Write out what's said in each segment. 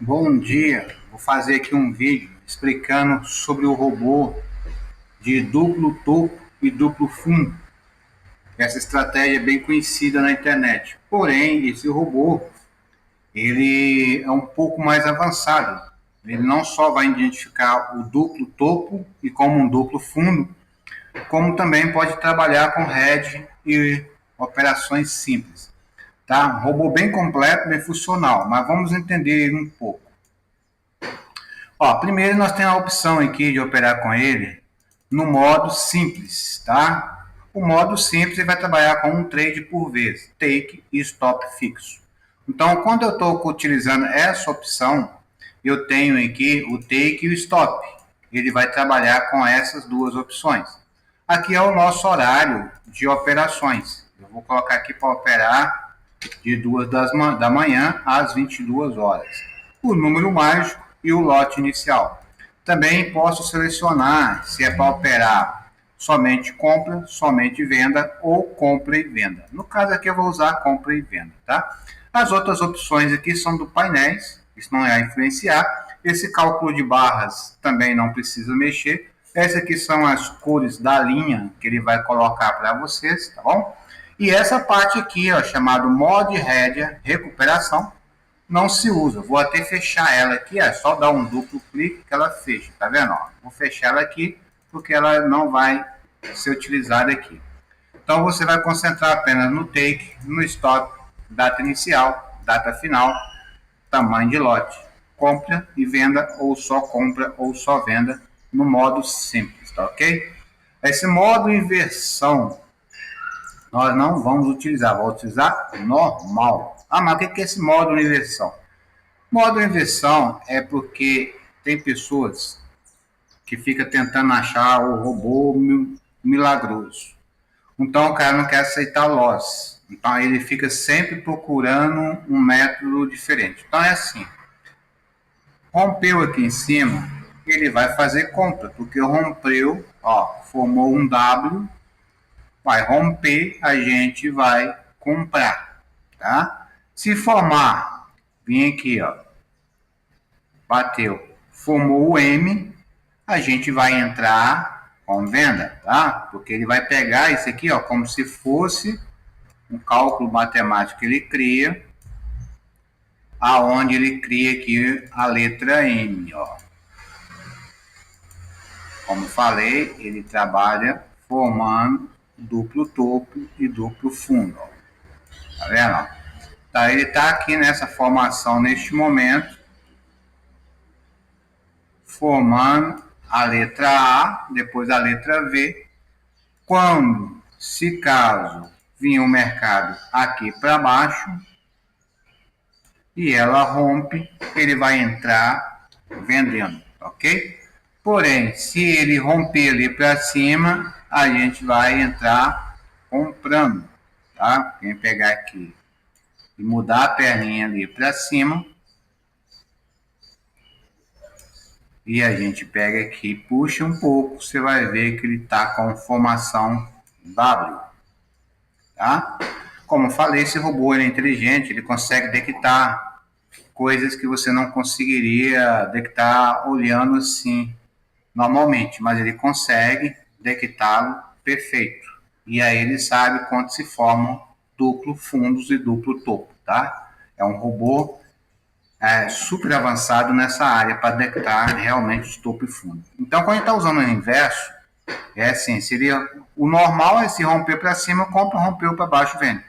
Bom dia, vou fazer aqui um vídeo explicando sobre o robô de duplo topo e duplo fundo. Essa estratégia é bem conhecida na internet. Porém, esse robô ele é um pouco mais avançado. Ele não só vai identificar o duplo topo e como um duplo fundo, como também pode trabalhar com RED e operações simples. Tá? Um robô bem completo, bem funcional, mas vamos entender ele um pouco. Ó, primeiro nós temos a opção aqui de operar com ele no modo simples, tá? O modo simples ele vai trabalhar com um trade por vez, take e stop fixo. Então, quando eu estou utilizando essa opção, eu tenho aqui o take e o stop. Ele vai trabalhar com essas duas opções. Aqui é o nosso horário de operações. Eu vou colocar aqui para operar de 2 da manhã às 22 horas. O número mágico e o lote inicial. Também posso selecionar se é para operar somente compra, somente venda ou compra e venda. No caso aqui eu vou usar compra e venda, tá? As outras opções aqui são do painéis, isso não é influenciar. Esse cálculo de barras também não precisa mexer. Essas aqui são as cores da linha que ele vai colocar para vocês, tá bom? E essa parte aqui, ó, chamado Mod Rédea Recuperação, não se usa. Vou até fechar ela aqui, é só dar um duplo clique que ela fecha, tá vendo? Ó, vou fechar ela aqui porque ela não vai ser utilizada aqui. Então você vai concentrar apenas no take, no stop, data inicial, data final, tamanho de lote, compra e venda ou só venda no modo simples, tá ok? Esse modo inversão nós não vamos utilizar, vamos utilizar normal. Ah, mas o que é esse modo inversão? Modo inversão é porque tem pessoas que ficam tentando achar o robô milagroso. Então o cara não quer aceitar loss. Então ele fica sempre procurando um método diferente. Então é assim, rompeu aqui em cima, ele vai fazer compra, porque rompeu, ó, formou um W, vai romper, a gente vai comprar, tá? Se formar, vem aqui, ó, bateu, formou o M, a gente vai entrar com venda, tá? Porque ele vai pegar isso aqui, ó, como se fosse um cálculo matemático que ele cria, aonde ele cria aqui a letra M, ó. Como falei, ele trabalha formando duplo topo e duplo fundo, ó. Tá vendo? Tá, ele tá aqui nessa formação neste momento, formando a letra A, depois a letra V. Quando, se caso, vir o mercado aqui para baixo e ela rompe, ele vai entrar vendendo, ok? Porém, se ele romper ali para cima, a gente vai entrar comprando, tá? Quem pegar aqui e mudar a perninha ali para cima, e a gente pega aqui, puxa um pouco, você vai ver que ele está com formação W, tá? Como eu falei, esse robô é inteligente, ele consegue detectar coisas que você não conseguiria detectar olhando assim normalmente, mas ele consegue detectá-lo perfeito. E aí ele sabe quando se formam duplo fundos e duplo topo, tá? É um robô super avançado nessa área para detectar realmente o topo e fundo. Então, quando a gente está usando o inverso, é assim, seria o normal é se romper para cima, compra, rompeu para baixo, vende.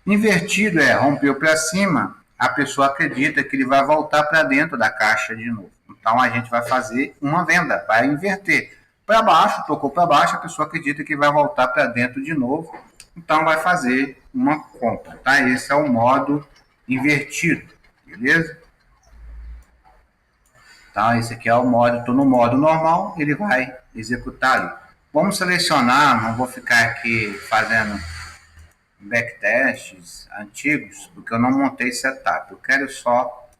Invertido é rompeu para cima, a pessoa acredita que ele vai voltar para dentro da caixa de novo. Então a gente vai fazer uma venda, vai inverter. Para baixo, tocou para baixo, a pessoa acredita que vai voltar para dentro de novo, então vai fazer uma compra, tá? Esse é o modo invertido, beleza? Tá? Esse aqui é o modo, estou no modo normal, ele vai executar ali. Vamos selecionar, não vou ficar aqui fazendo backtests antigos, porque eu não montei setup. Eu quero só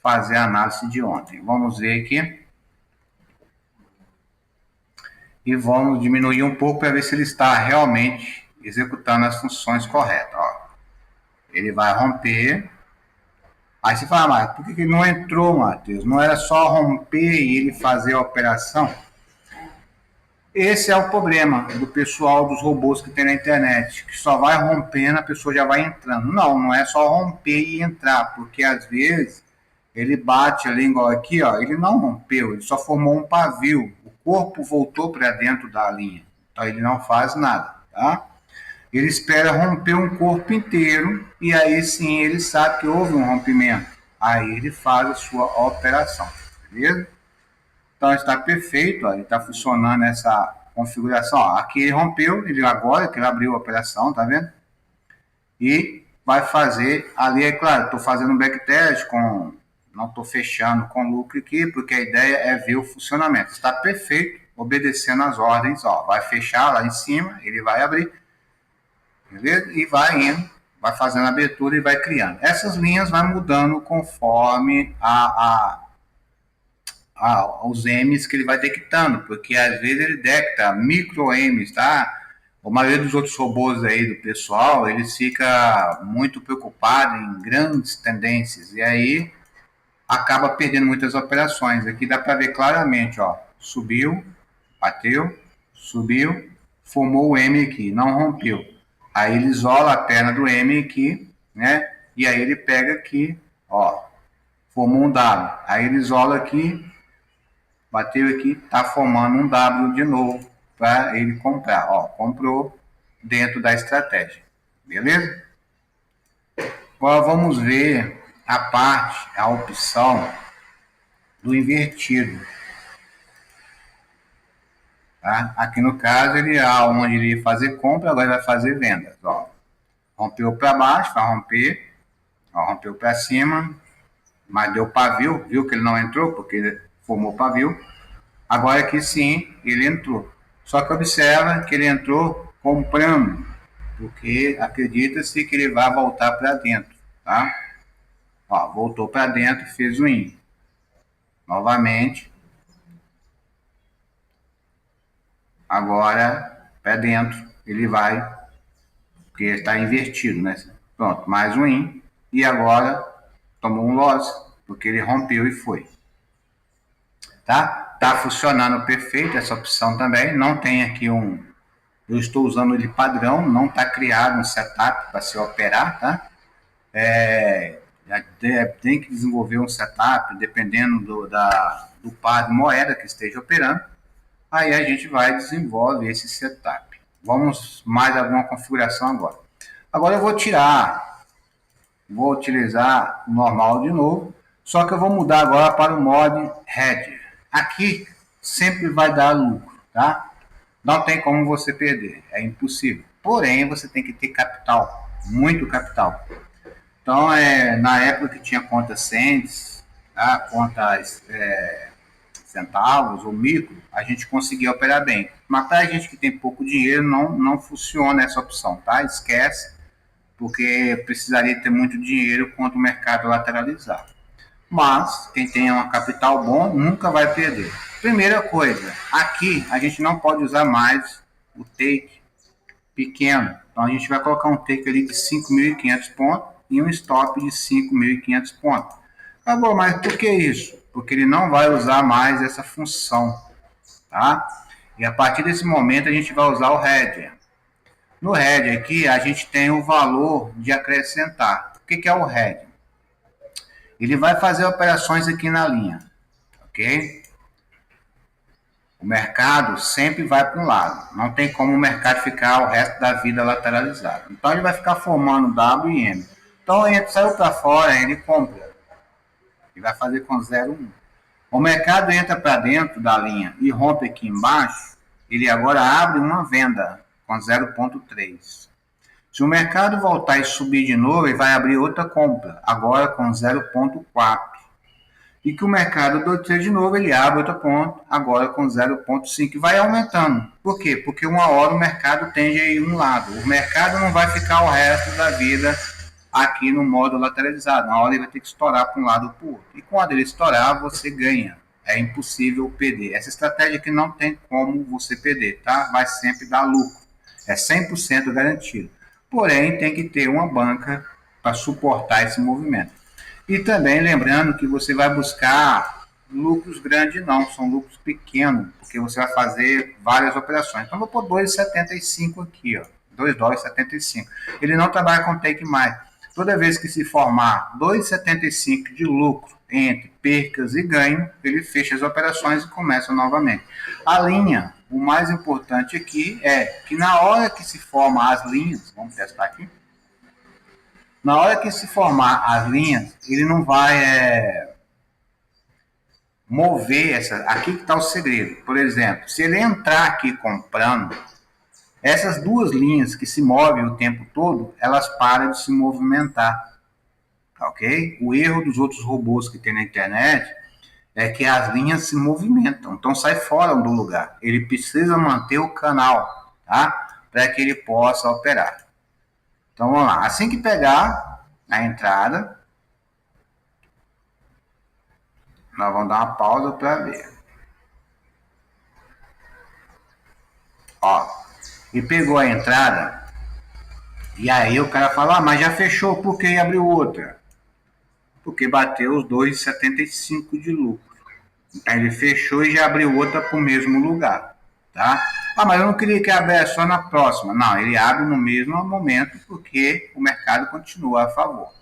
fazer a análise de ontem. Vamos ver aqui. E vamos diminuir um pouco para ver se ele está realmente executando as funções corretas. Ó, ele vai romper. Aí você fala, mas por que ele não entrou, Matheus? Não era só romper e ele fazer a operação? Esse é o problema do pessoal dos robôs que tem na internet, que só vai rompendo, a pessoa já vai entrando. Não, não é só romper e entrar, porque às vezes ele bate ali igual aqui, ó, ele não rompeu, ele só formou um pavio. O corpo voltou para dentro da linha, então ele não faz nada, tá? Ele espera romper um corpo inteiro e aí sim ele sabe que houve um rompimento. Aí ele faz a sua operação, beleza? Então está perfeito, ó, ele está funcionando essa configuração. Ó, aqui ele rompeu, ele agora que ele abriu a operação, tá vendo? E vai fazer ali, é claro, estou fazendo um backtest com, não estou fechando com lucro aqui, porque a ideia é ver o funcionamento. Está perfeito, obedecendo as ordens, ó, vai fechar lá em cima, ele vai abrir, beleza? E vai indo, vai fazendo a abertura e vai criando. Essas linhas vai mudando conforme os M's que ele vai detectando, porque às vezes ele detecta micro M's, tá? A maioria dos outros robôs aí do pessoal, eles fica muito preocupado em grandes tendências e aí acaba perdendo muitas operações. Aqui dá para ver claramente, ó, subiu, bateu, subiu, formou o M aqui, não rompeu. Aí ele isola a perna do M aqui, né? E aí ele pega aqui, ó, formou um W. Aí ele isola aqui, bateu aqui, tá formando um W de novo para ele comprar. Ó, comprou dentro da estratégia. Beleza? Agora vamos ver a opção do invertido. Tá? Aqui no caso, ele onde ele ia fazer compra, agora vai fazer vendas. Ó, rompeu para baixo, vai romper. Ó, rompeu para cima, mas deu pavio, viu que ele não entrou, porque ele formou pavio. Agora aqui sim, ele entrou. Só que observa que ele entrou comprando, porque acredita-se que ele vai voltar para dentro, tá? Ó, voltou para dentro, fez o IN. Novamente. Agora, para dentro, ele vai, porque está invertido, né? Pronto, mais um IN. E agora, tomou um loss, porque ele rompeu e foi. Tá? Tá funcionando perfeito essa opção também. Não tem aqui um... Eu estou usando ele padrão, não está criado um setup para se operar, tá? Tem que desenvolver um setup dependendo do par de moeda que esteja operando. Aí a gente vai desenvolver esse setup. Vamos mais alguma configuração agora. Agora eu vou utilizar o normal de novo, só que eu vou mudar agora para o modo Hedge. Aqui sempre vai dar lucro, tá? Não tem como você perder, é impossível. Porém, você tem que ter capital, muito capital. Então, na época que tinha contas cents, tá? Contas centavos ou micro, a gente conseguia operar bem. Mas para a gente que tem pouco dinheiro, não funciona essa opção, tá? Esquece, porque precisaria ter muito dinheiro quando o mercado lateralizar. Mas quem tem um capital bom nunca vai perder. Primeira coisa, aqui a gente não pode usar mais o take pequeno. Então a gente vai colocar um take ali de 5.500 pontos e um stop de 5.500 pontos. Acabou, mas por que isso? Porque ele não vai usar mais essa função, tá? E a partir desse momento a gente vai usar o header. No header aqui a gente tem o valor de acrescentar. O que é o header? Ele vai fazer operações aqui na linha, ok? O mercado sempre vai para um lado. Não tem como o mercado ficar o resto da vida lateralizado. Então ele vai ficar formando W e M. Então ele saiu para fora, ele compra. Ele vai fazer com 0,1. O mercado entra para dentro da linha e rompe aqui embaixo. Ele agora abre uma venda com 0,3. Se o mercado voltar e subir de novo, ele vai abrir outra compra, agora com 0,4. E que o mercado doce de novo, ele abre outra ponta, agora com 0,5 e vai aumentando. Por quê? Porque uma hora o mercado tende a ir um lado. O mercado não vai ficar o resto da vida aqui no modo lateralizado. Uma hora ele vai ter que estourar para um lado ou para o outro. E quando ele estourar, você ganha. É impossível perder. Essa estratégia aqui não tem como você perder, tá? Vai sempre dar lucro. É 100% garantido. Porém, tem que ter uma banca para suportar esse movimento. E também lembrando que você vai buscar lucros grandes não, são lucros pequenos, porque você vai fazer várias operações. Então vou pôr 2,75 aqui, ó, 2 dólares e 75. Ele não trabalha com take mais. Toda vez que se formar 2,75 de lucro entre percas e ganho, ele fecha as operações e começa novamente. A linha, o mais importante aqui é que na hora que se forma as linhas, vamos testar aqui, na hora que se formar as linhas, ele não vai mover essa. Aqui que está o segredo. Por exemplo, se ele entrar aqui comprando, essas duas linhas que se movem o tempo todo, elas param de se movimentar. Ok? O erro dos outros robôs que tem na internet é que as linhas se movimentam, então sai fora do lugar. Ele precisa manter o canal, tá? Para que ele possa operar. Então vamos lá. Assim que pegar a entrada, nós vamos dar uma pausa para ver. Ó, e pegou a entrada, e aí o cara fala, mas já fechou, por que abriu outra? Porque bateu os 2,75 de lucro. Então ele fechou e já abriu outra para o mesmo lugar, tá? Ah, mas eu não queria que abrisse só na próxima. Não, ele abre no mesmo momento porque o mercado continua a favor.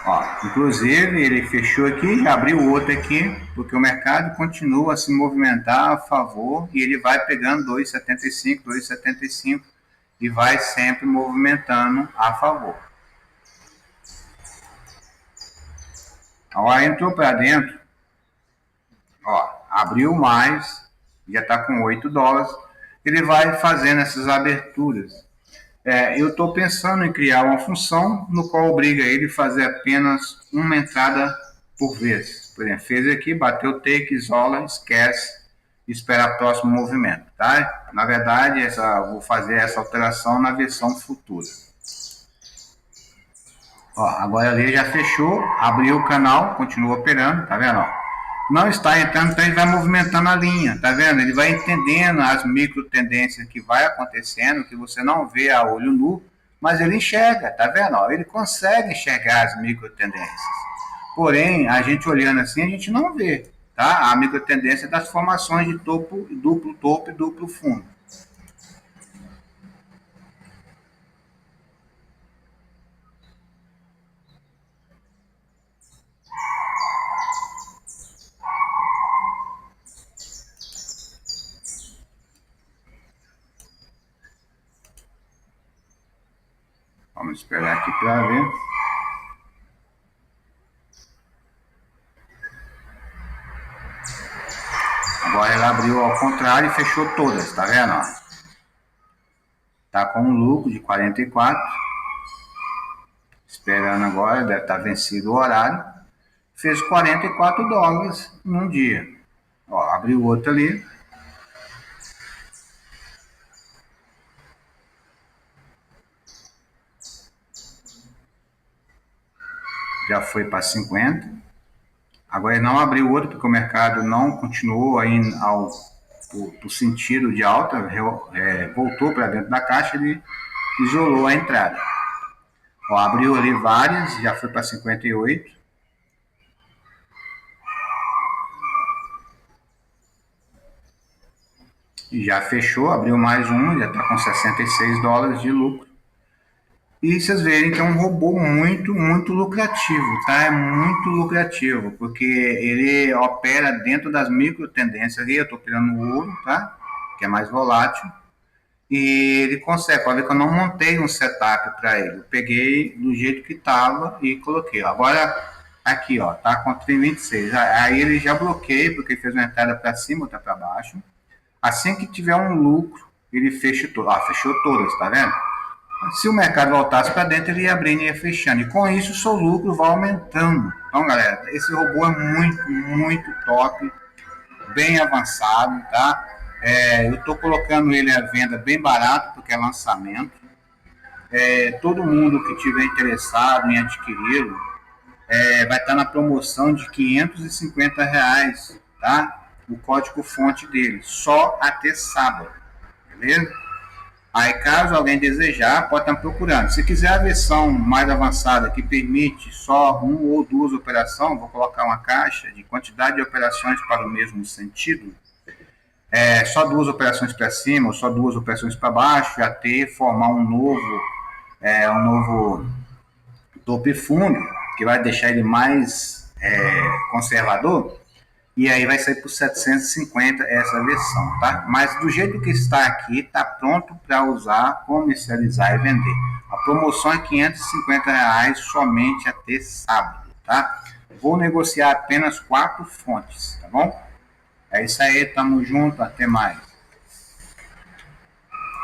Ó, inclusive ele fechou aqui, já abriu outro aqui, porque o mercado continua a se movimentar a favor e ele vai pegando 2,75, 2,75 e vai sempre movimentando a favor. Ó, entrou para dentro, ó, abriu mais, já está com 8 dólares, ele vai fazendo essas aberturas. Eu estou pensando em criar uma função no qual obriga ele a fazer apenas uma entrada por vez. Por exemplo, fez aqui, bateu take, isola, esquece, espera o próximo movimento. Tá? Na verdade, vou fazer essa alteração na versão futura. Ó, agora ali já fechou, abriu o canal, continua operando, tá vendo? Ó? Não está entrando, então ele vai movimentando a linha, tá vendo? Ele vai entendendo as micro tendências que vai acontecendo, que você não vê a olho nu, mas ele enxerga, tá vendo? Ó, ele consegue enxergar as micro tendências. Porém, a gente olhando assim, a gente não vê, tá? A micro tendência das formações de topo e duplo fundo. Vamos esperar aqui para ver. Agora ela abriu ao contrário e fechou todas, tá vendo? Tá com um lucro de 44. Esperando agora, deve estar vencido o horário. Fez 44 dólares num dia. Ó, abriu outro ali. Já foi para 50. Agora ele não abriu outro porque o mercado não continuou aí pro sentido de alta, voltou para dentro da caixa, ele isolou a entrada. Ó, abriu ali várias, já foi para 58. E já fechou, abriu mais um, já está com 66 dólares de lucro. E vocês verem que é um robô muito, muito lucrativo, tá? É muito lucrativo, porque ele opera dentro das micro tendências ali. Eu estou operando o ouro, tá? Que é mais volátil. E ele consegue, pode ver que eu não montei um setup para ele. Eu peguei do jeito que estava e coloquei. Agora, aqui, ó, tá com 26. Aí ele já bloqueia, porque ele fez uma entrada para cima, outra para baixo. Assim que tiver um lucro, ele fecha todo. Ó, fechou todas, tá vendo? Se o mercado voltasse para dentro, ele ia abrindo e ia fechando. E com isso, o seu lucro vai aumentando. Então, galera, esse robô é muito, muito top, bem avançado, tá? Eu estou colocando ele à venda bem barato, porque é lançamento. Todo mundo que tiver interessado em adquiri-lo, vai estar na promoção de R$ 550, tá? O código fonte dele, só até sábado, beleza? Aí, caso alguém desejar, pode estar procurando. Se quiser a versão mais avançada, que permite só uma ou duas operações, vou colocar uma caixa de quantidade de operações para o mesmo sentido, só duas operações para cima ou só duas operações para baixo, já formar um novo topo e fundo, que vai deixar ele mais conservador, e aí vai sair por 750 essa versão, tá? Mas do jeito que está aqui, está pronto para usar, comercializar e vender. A promoção é R$ 550 somente até sábado, tá? Vou negociar apenas 4 fontes, tá bom? É isso aí, tamo junto, até mais.